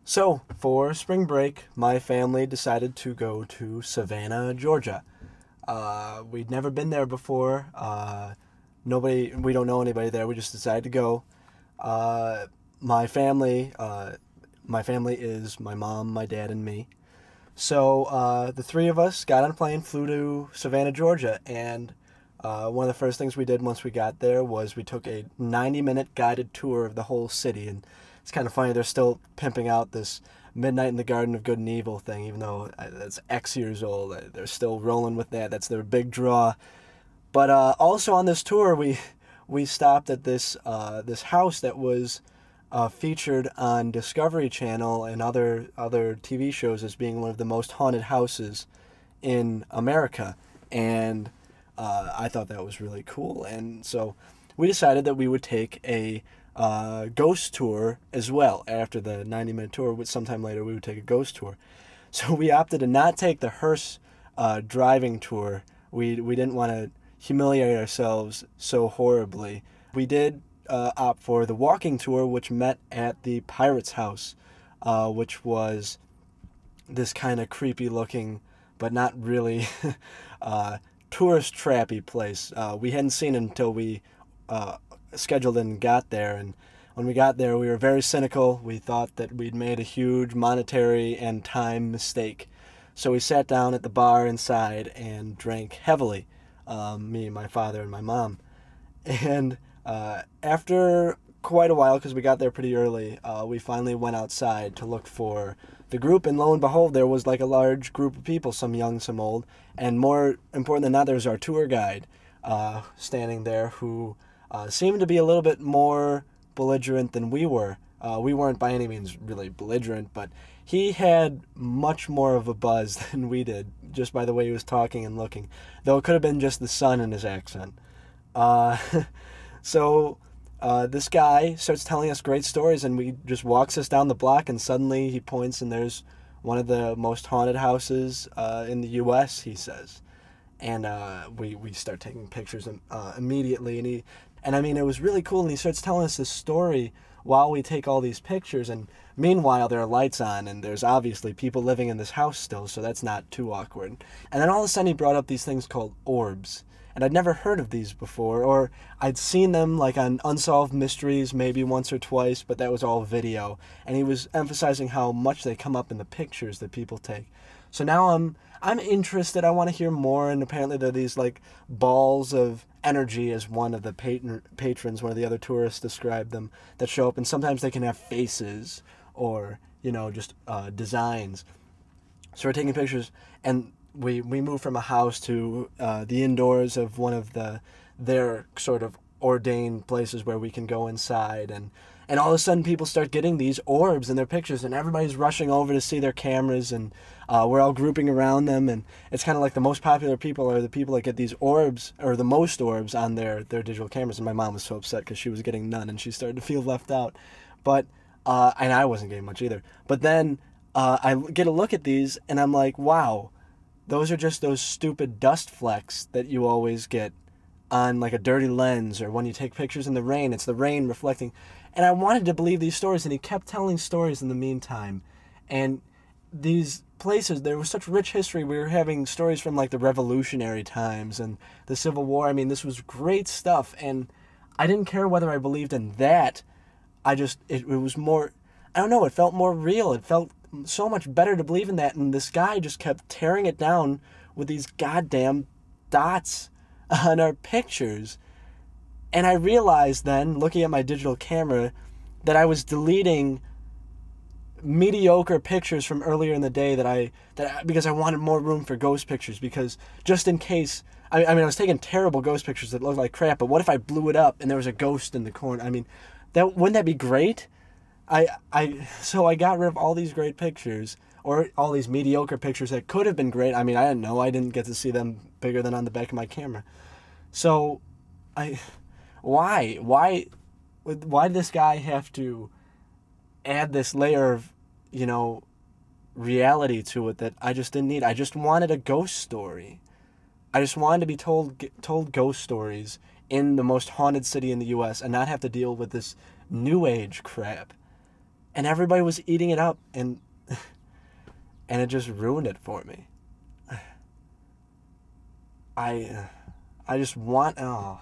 So, for spring break, my family decided to go to Savannah, Georgia. We'd never been there before. We don't know anybody there. We just decided to go. Uh, my family, uh, my family is my mom, my dad, and me. So the three of us got on a plane, flew to Savannah, Georgia, and one of the first things we did once we got there was we took a 90-minute guided tour of the whole city. And it's kind of funny, they're still pimping out this Midnight in the Garden of Good and Evil thing, even though that's X years old. They're still rolling with that. That's their big draw. But also on this tour, we stopped at this house that was featured on Discovery Channel and other TV shows as being one of the most haunted houses in America, and I thought that was really cool. And so we decided that we would take a ghost tour as well after the 90-minute tour. Which sometime later we would take a ghost tour. So we opted to not take the hearse driving tour. We didn't want to humiliate ourselves so horribly. We did opt for the walking tour, which met at the Pirate's House, which was this kind of creepy looking, but not really tourist trappy place. We hadn't seen it until we uh, scheduled and got there. And when we got there, we were very cynical. We thought that we'd made a huge monetary and time mistake. So we sat down at the bar inside and drank heavily, me, my father, and my mom. And after quite a while, because we got there pretty early, we finally went outside to look for the group. And lo and behold, there was like a large group of people, some young, some old. And more important than that, there was our tour guide standing there who seemed to be a little bit more belligerent than we were. We weren't by any means really belligerent, but he had much more of a buzz than we did, just by the way he was talking and looking. Though it could have been just the sun in his accent. Uh, so this guy starts telling us great stories, and we just walks us down the block, and suddenly he points, and there's one of the most haunted houses in the U.S., he says. And we start taking pictures immediately, and I mean, it was really cool, and he starts telling us this story while we take all these pictures. And meanwhile, there are lights on, and there's obviously people living in this house still, so that's not too awkward. And then all of a sudden he brought up these things called orbs, and I'd never heard of these before, or I'd seen them like on Unsolved Mysteries maybe once or twice, but that was all video. And he was emphasizing how much they come up in the pictures that people take. So now I'm interested. I want to hear more. And apparently there are these like balls of energy, as one of the patrons, one of the other tourists described them, that show up, and sometimes they can have faces or just designs. So we're taking pictures, and we move from a house to the indoors of one of their sort of ordained places where we can go inside. And all of a sudden people start getting these orbs in their pictures, and everybody's rushing over to see their cameras, and we're all grouping around them. And it's kind of like the most popular people are the people that get these orbs, or the most orbs, on their digital cameras. And my mom was so upset because she was getting none, and she started to feel left out. But and I wasn't getting much either. But then I get a look at these, and I'm like, wow, those are just those stupid dust flecks that you always get on like a dirty lens, or when you take pictures in the rain, it's the rain reflecting. And I wanted to believe these stories, and he kept telling stories in the meantime. And these places, there was such rich history. We were having stories from like the revolutionary times and the Civil War. I mean, this was great stuff, and I didn't care whether I believed in that. It was more, I don't know, it felt more real. It felt so much better to believe in that. And this guy just kept tearing it down with these goddamn dots on our pictures. And I realized then, looking at my digital camera, that I was deleting mediocre pictures from earlier in the day because I wanted more room for ghost pictures, because just in case, I mean, I was taking terrible ghost pictures that looked like crap, but what if I blew it up and there was a ghost in the corner? I mean, wouldn't that be great? So I got rid of all these great pictures, or all these mediocre pictures that could have been great. I mean, I didn't know. I didn't get to see them bigger than on the back of my camera. So, why? Why did this guy have to add this layer of, reality to it that I just didn't need? I just wanted a ghost story. I just wanted to be told ghost stories in the most haunted city in the U.S. and not have to deal with this new age crap. and everybody was eating it up, and it just ruined it for me. I just want, oh,